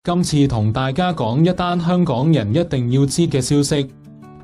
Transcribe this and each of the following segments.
今次同大家講一單香港人一定要知嘅消息。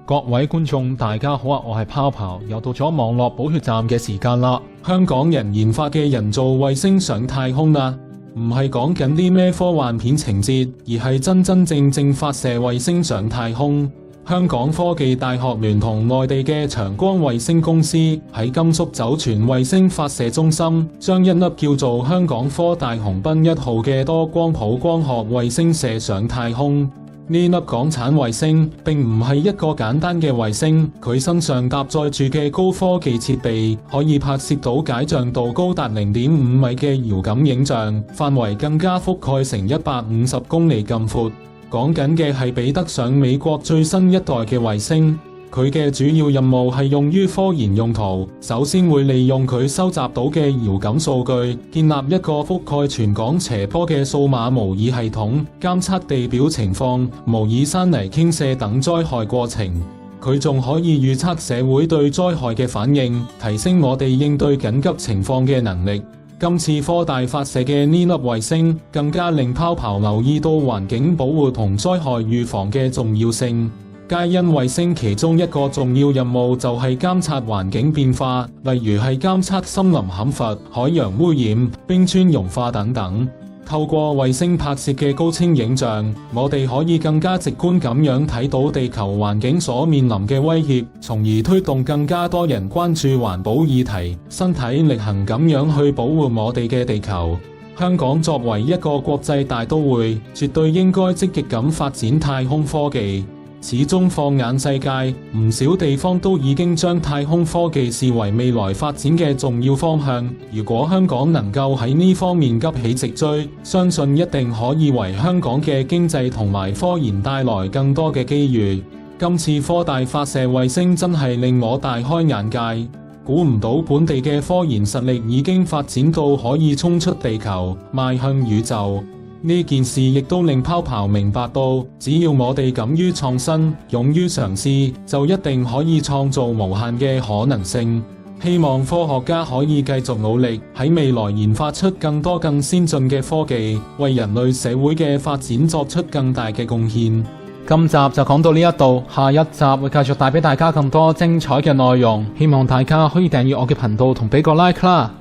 各位觀眾大家好啊，我係泡泡，又到咗網絡補血站嘅時間啦。香港人研發嘅人造衛星上太空啦，唔係講緊啲咩科幻片情節，而係真真正正發射衛星上太空。香港科技大學聯同內地嘅長光衛星公司喺甘肅酒泉衛星發射中心，將一粒叫做香港科大雄濱1號嘅多光譜光學衛星射上太空。呢粒港產衛星並唔係一個簡單嘅衛星，佢身上搭載住嘅高科技設備可以拍攝到解像度高達 0.5 米嘅遙感影像，範圍更加覆蓋成150公里咁闊。講緊嘅係比得上美國最新一代嘅衛星，佢嘅主要任務係用於科研用途。首先會利用佢收集到嘅遙感數據，建立一個覆蓋全港斜坡嘅數碼模擬系統，監測地表情況、模擬山泥傾瀉等災害過程。佢仲可以預測社會對災害嘅反應，提升我哋應對緊急情況嘅能力。今次科大發射嘅呢粒衛星，更加令泡泡留意到環境保護同災害預防嘅重要性。皆因衛星其中一個重要任務就係監測環境變化，例如係監測森林砍伐、海洋污染、冰川融化等等。透過衛星拍攝嘅高清影像，我哋可以更加直觀咁樣睇到地球環境所面臨嘅威脅，從而推動更加多人關注環保議題，身體力行咁樣去保護我哋嘅地球。香港作為一個國際大都會，絕對應該積極咁發展太空科技。始終放眼世界，唔少地方都已經將太空科技視為未來發展嘅重要方向。如果香港能夠喺呢方面急起直追，相信一定可以為香港嘅經濟同埋科研帶來更多嘅機遇。今次科大發射衛星真係令我大開眼界，估唔到本地嘅科研實力已經發展到可以衝出地球，邁向宇宙。呢件事亦都令泡泡明白到，只要我哋敢於創新、勇於嘗試，就一定可以創造無限嘅可能性。希望科學家可以繼續努力，喺未來研發出更多更先進嘅科技，為人類社會嘅發展作出更大嘅貢獻。今集就講到呢一度，下一集會繼續帶俾大家更多精彩嘅內容，希望大家可以訂閱我嘅頻道同俾個 like 啦。